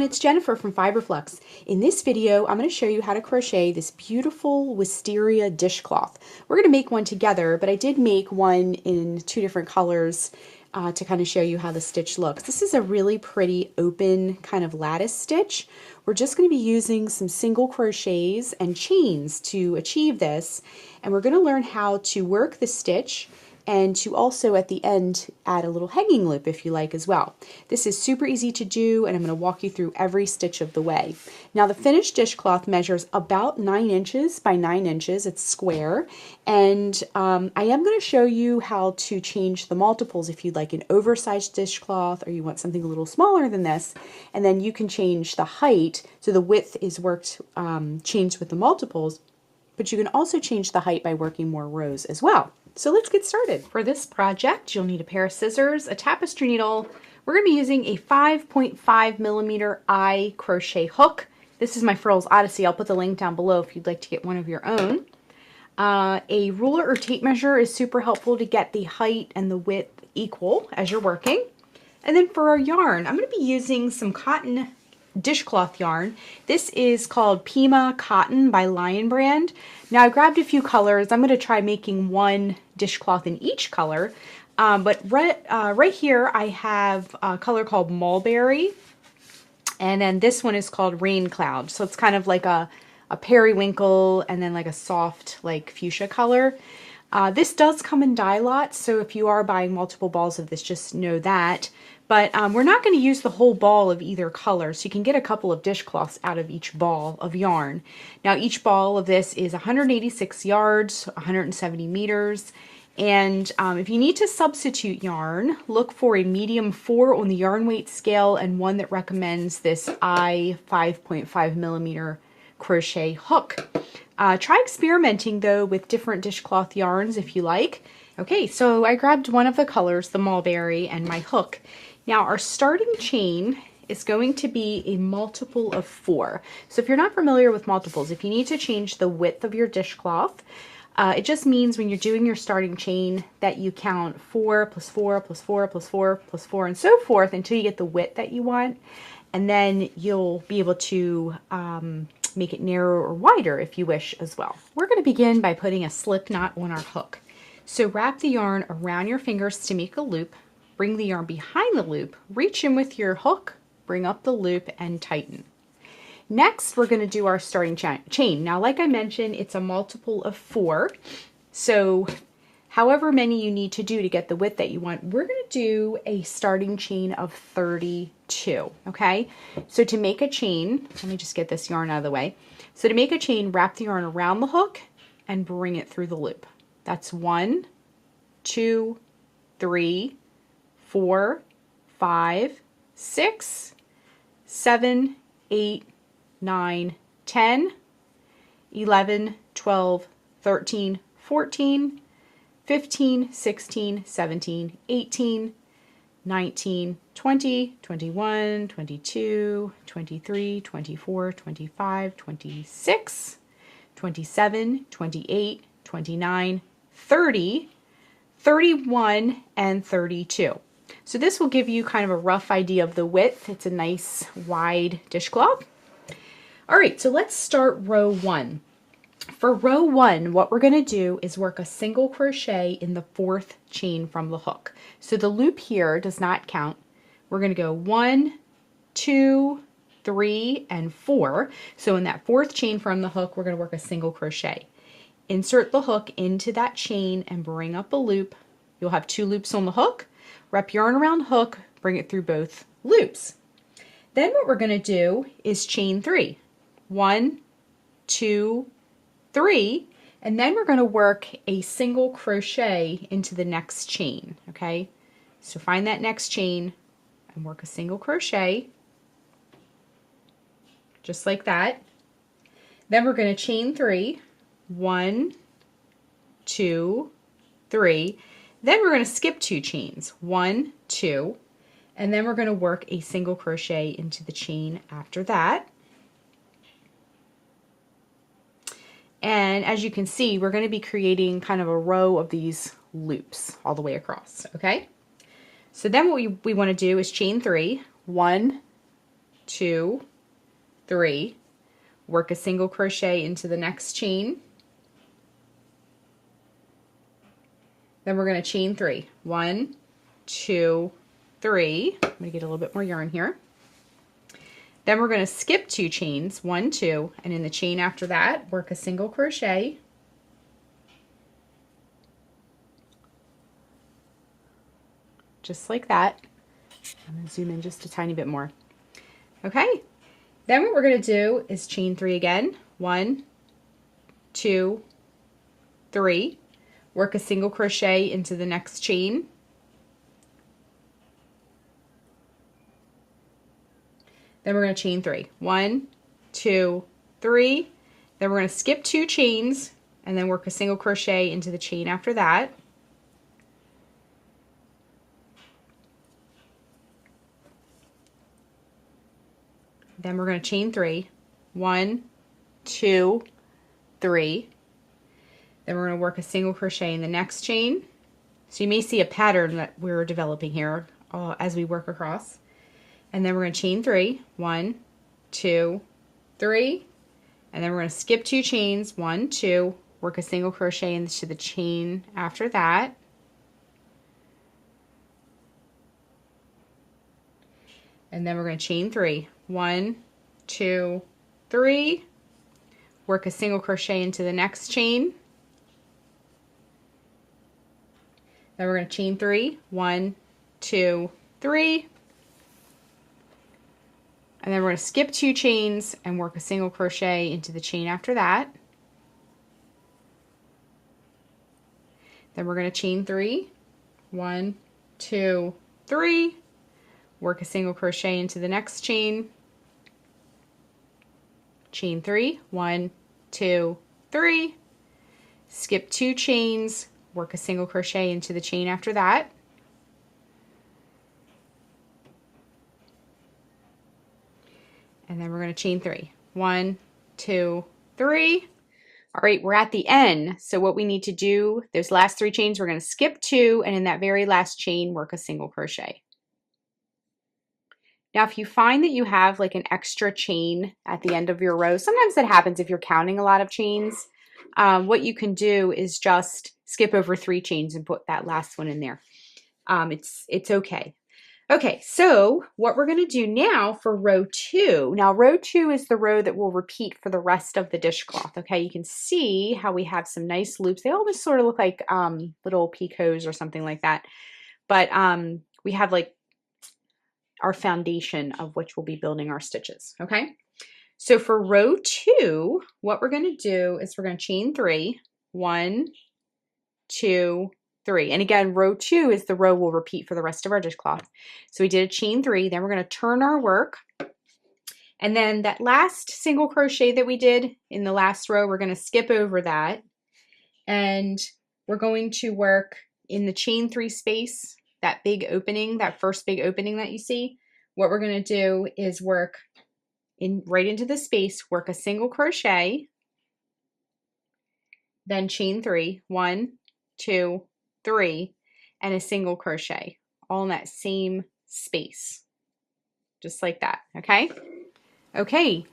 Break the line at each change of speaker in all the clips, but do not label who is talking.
it's Jennifer from Fiberflux. In this video, I'm going to show you how to crochet this beautiful Wisteria dishcloth. We're going to make one together, but I did make one in two different colors to kind of show you how the stitch looks. This is a really pretty open kind of lattice stitch. We're just going to be using some single crochets and chains to achieve this, and we're going to learn how to work the stitch and to also at the end add a little hanging loop if you like as well. This is super easy to do, and I'm going to walk you through every stitch of the way. Now the finished dishcloth measures about 9 inches by 9 inches. It's square, and I am going to show you how to change the multiples if you'd like an oversized dishcloth or you want something a little smaller than this, and then you can change the height so the width is worked changed with the multiples, but you can also change the height by working more rows as well. So let's get started. For this project, you'll need a pair of scissors, a tapestry needle. We're going to be using a 5.5 millimeter eye crochet hook. This is my Frills Odyssey. I'll put the link down below if you'd like to get one of your own. A ruler or tape measure is super helpful to get the height and the width equal as you're working. And then for our yarn, I'm going to be using some cotton dishcloth yarn. This is called Pima Cotton by Lion Brand. Now I grabbed a few colors. I'm going to try making one dishcloth in each color, but right here I have a color called Mulberry, and then this one is called Rain Cloud. So it's kind of like a periwinkle and then like a soft like fuchsia color. This does come in dye lots, so if you are buying multiple balls of this, just know that. But we're not going to use the whole ball of either color, so you can get a couple of dishcloths out of each ball of yarn. Now each ball of this is 186 yards, 170 meters, and if you need to substitute yarn, look for a medium 4 on the yarn weight scale and one that recommends this I 5.5 millimeter crochet hook. Try experimenting though with different dishcloth yarns if you like. Okay, so I grabbed one of the colors, the Mulberry, and my hook. Now our starting chain is going to be a multiple of 4. So if you're not familiar with multiples, if you need to change the width of your dishcloth, it just means when you're doing your starting chain that you count 4 plus 4 plus 4 plus 4 plus 4 and so forth until you get the width that you want, and then you'll be able to make it narrower or wider if you wish as well. We're going to begin by putting a slip knot on our hook. So wrap the yarn around your fingers to make a loop, bring the yarn behind the loop, reach in with your hook, bring up the loop, and tighten. Next, we're going to do our starting chain. Now, like I mentioned, it's a multiple of 4. So however many you need to do to get the width that you want, we're going to do a starting chain of 32, okay? So to make a chain, let me just get this yarn out of the way. So to make a chain, wrap the yarn around the hook and bring it through the loop. That's 1, 2, 3, 4, 5, 6, 7, 8, 9, 10, 11, 12, 13, 14, 15, 16, 17, 18, 19, 20, 21, 22, 23, 24, 25, 26, 27, 28, 29, 30, 31, and 32. So this will give you kind of a rough idea of the width. It's a nice wide dishcloth. All right, so let's start row 1. For row 1, what we're going to do is work a single crochet in the 4th chain from the hook. So the loop here does not count. We're going to go 1, 2, 3, and 4. So in that 4th chain from the hook, we're going to work a single crochet. Insert the hook into that chain and bring up a loop. You'll have 2 loops on the hook. Wrap yarn around the hook, bring it through both loops. Then what we're going to do is chain 3. 1, 2, 3, and then we're going to work a single crochet into the next chain, okay? So find that next chain and work a single crochet, just like that. Then we're going to chain 3, 1, 2, 3. Then we're going to skip 2 chains, 1, 2, and then we're going to work a single crochet into the chain after that. And as you can see, we're going to be creating kind of a row of these loops all the way across, okay? So then what we want to do is chain 3, 1, 2, 3, work a single crochet into the next chain. Then we're going to chain 3. 1, 2, 3. I'm going to get a little bit more yarn here. Then we're going to skip 2 chains, 1, 2, and in the chain after that, work a single crochet. Just like that. I'm going to zoom in just a tiny bit more. Okay, then what we're going to do is chain 3 again. 1, 2, 3. Work a single crochet into the next chain. Then we're going to chain 3. 1, 2, 3. Then we're going to skip 2 chains and then work a single crochet into the chain after that. Then we're going to chain 3. 1, 2, 3. Then we're going to work a single crochet in the next chain. So you may see a pattern that we're developing here as we work across. And then we're going to chain 3. 1, 2, 3. And then we're going to skip 2 chains. 1, 2. Work a single crochet into the chain after that. And then we're going to chain 3. 1, 2, 3. Work a single crochet into the next chain. Then we're going to chain 3. 1, 2, 3. And then we're going to skip 2 chains and work a single crochet into the chain after that. Then we're going to chain 3. 1, 2, 3. Work a single crochet into the next chain. Chain 3. 1, 2, 3. Skip 2 chains. Work a single crochet into the chain after that. And then we're going to chain 3. 1, 2, 3. All right, we're at the end. So what we need to do, those last 3 chains, we're going to skip 2, and in that very last chain, work a single crochet. Now, if you find that you have like an extra chain at the end of your row, sometimes that happens if you're counting a lot of chains. What you can do is just skip over 3 chains and put that last one in there. It's okay. Okay, so what we're going to do now for row 2. Now, row 2 is the row that will repeat for the rest of the dishcloth. Okay, you can see how we have some nice loops. They almost sort of look like little picots or something like that. But we have like our foundation of which we'll be building our stitches. Okay, so for row 2, what we're going to do is we're going to chain 3. 1, 2, 3. And again, row 2 is the row we'll repeat for the rest of our dishcloth. So we did a chain 3, then we're going to turn our work. And then that last single crochet that we did in the last row, we're going to skip over that. And we're going to work in the chain 3 space, that big opening, that first big opening that you see. What we're going to do is work right into the space, work a single crochet, then chain 3. 1, 2, 3, and a single crochet, all in that same space, just like that. Okay. Okay,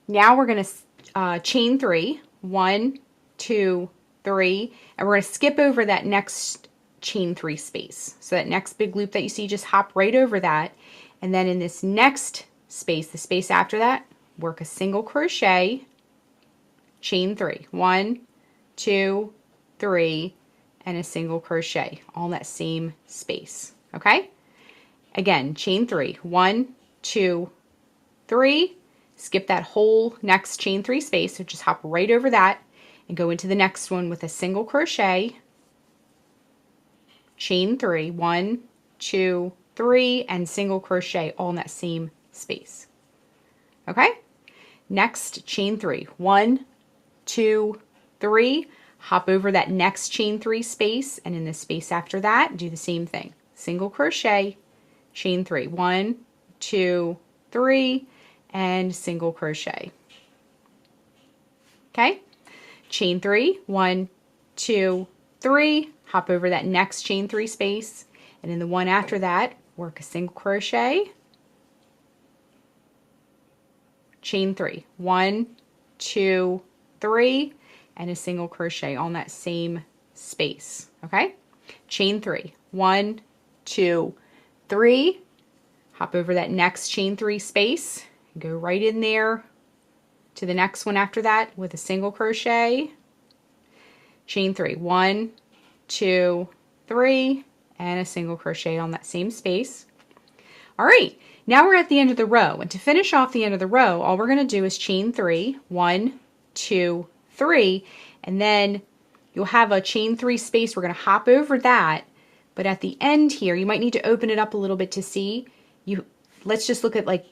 now we're going to chain 3. 1, 2, 3, and we're going to skip over that next chain 3 space. So that next big loop that you see, just hop right over that, and then in this next space, the space after that, work a single crochet, chain 3. 1, 2, 3, and a single crochet, all in that same space. Okay, again, chain 3. 1, 2, 3. Skip that whole next chain 3 space, so just hop right over that and go into the next one with a single crochet, chain 3. 1, 2, 3, and single crochet, all in that same space. Okay, next chain 3. 1, 2, 3. Hop over that next chain 3 space, and in the space after that, do the same thing. Single crochet, chain 3. 1, 2, 3, and single crochet. Okay, chain 3. 1, 2, 3. Hop over that next chain 3 space, and in the one after that, work a single crochet, chain 3. 1, 2, 3, and a single crochet on that same space, okay? Chain 3. 1, 2, 3. Hop over that next chain 3 space, go right in there to the next one after that with a single crochet. Chain 3. 1, 2, 3, and a single crochet on that same space. All right, now we're at the end of the row, and to finish off the end of the row, all we're going to do is chain 3. 1, 2, 3, and then you'll have a chain 3 space. We're going to hop over that, but at the end here, you might need to open it up a little bit to see. Let's just look at like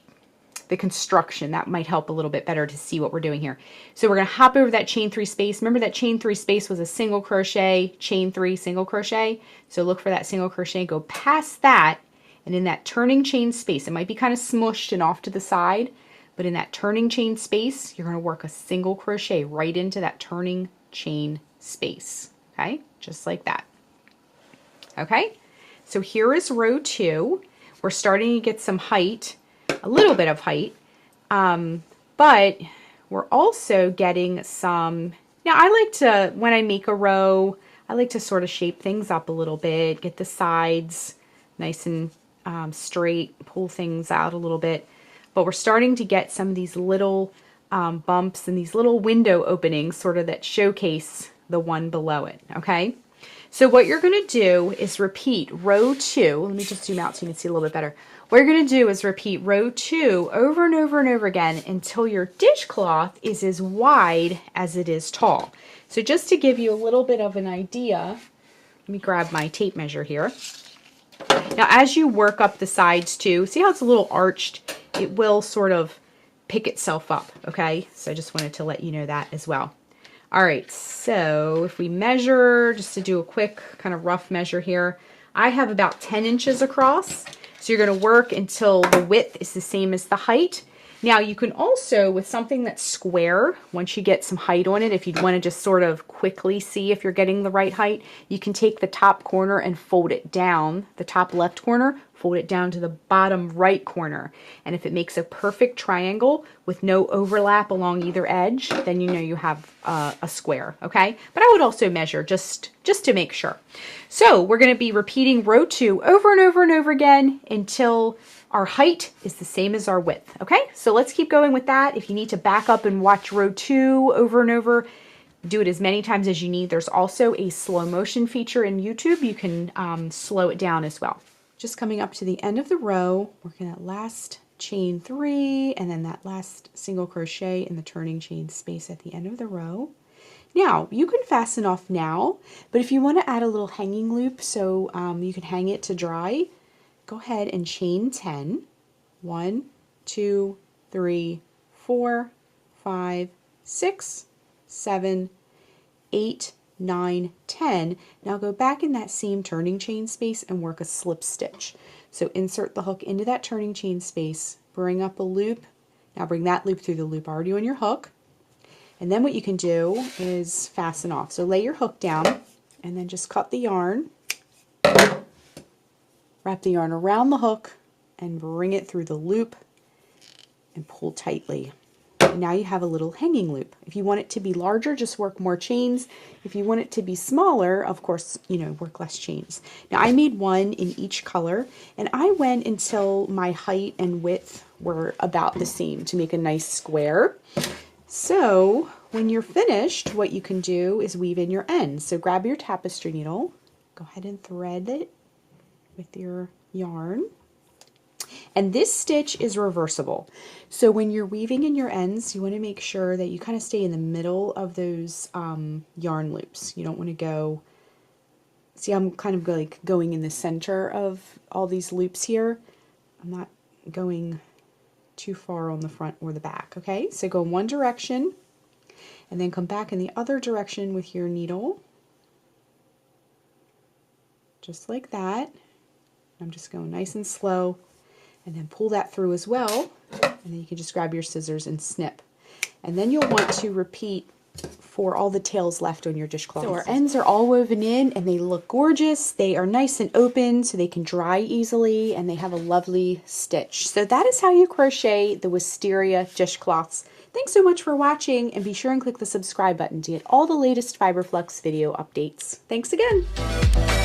the construction. That might help a little bit better to see what we're doing here. So we're going to hop over that chain 3 space. Remember that chain 3 space was a single crochet, chain 3, single crochet. So look for that single crochet, go past that, and in that turning chain space, it might be kind of smushed and off to the side, but in that turning chain space, you're going to work a single crochet right into that turning chain space. Okay, just like that. Okay, so here is row 2. We're starting to get some height, a little bit of height, but we're also getting some. Now I like to, when I make a row, I like to sort of shape things up a little bit, get the sides nice and straight, pull things out a little bit, but we're starting to get some of these little bumps and these little window openings sort of that showcase the one below it, okay? So what you're going to do is repeat row 2. Let me just zoom out so you can see a little bit better. What you're going to do is repeat row 2 over and over and over again until your dishcloth is as wide as it is tall. So just to give you a little bit of an idea, let me grab my tape measure here. Now as you work up the sides too, see how it's a little arched? It will sort of pick itself up, okay? So I just wanted to let you know that as well. All right, so if we measure, just to do a quick kind of rough measure here, I have about 10 inches across. So you're going to work until the width is the same as the height. Now you can also, with something that's square, once you get some height on it, if you'd want to just sort of quickly see if you're getting the right height, you can take the top corner and fold it down, the top left corner, fold it down to the bottom right corner. And if it makes a perfect triangle with no overlap along either edge, then you know you have a square, okay? But I would also measure just to make sure. So we're going to be repeating row 2 over and over and over again until our height is the same as our width, okay? So let's keep going with that. If you need to back up and watch row 2 over and over, do it as many times as you need. There's also a slow motion feature in YouTube. You can slow it down as well. Just coming up to the end of the row, working that last chain 3 and then that last single crochet in the turning chain space at the end of the row. Now, you can fasten off now, but if you want to add a little hanging loop so you can hang it to dry, go ahead and chain 10. 1, 2, 3, 4, 5, 6, 7, 8, 9, 10. Now go back in that same turning chain space and work a slip stitch. So insert the hook into that turning chain space, bring up a loop. Now bring that loop through the loop already on your hook. And then what you can do is fasten off. So lay your hook down and then just cut the yarn. Wrap the yarn around the hook and bring it through the loop and pull tightly. And now you have a little hanging loop. If you want it to be larger, just work more chains. If you want it to be smaller, of course, work less chains. Now I made one in each color and I went until my height and width were about the same to make a nice square. So when you're finished, what you can do is weave in your ends. So grab your tapestry needle, go ahead and thread it with your yarn. And this stitch is reversible. So when you're weaving in your ends, you want to make sure that you kind of stay in the middle of those yarn loops. You don't want to go, see I'm kind of like going in the center of all these loops here. I'm not going too far on the front or the back, okay? So go in one direction and then come back in the other direction with your needle. Just like that. I'm just going nice and slow and then pull that through as well. And then you can just grab your scissors and snip. And then you'll want to repeat for all the tails left on your dishcloth. So our ends are all woven in and they look gorgeous. They are nice and open so they can dry easily, and they have a lovely stitch. So that is how you crochet the Wisteria dishcloths. Thanks so much for watching, and be sure and click the subscribe button to get all the latest Fiberflux video updates. Thanks again!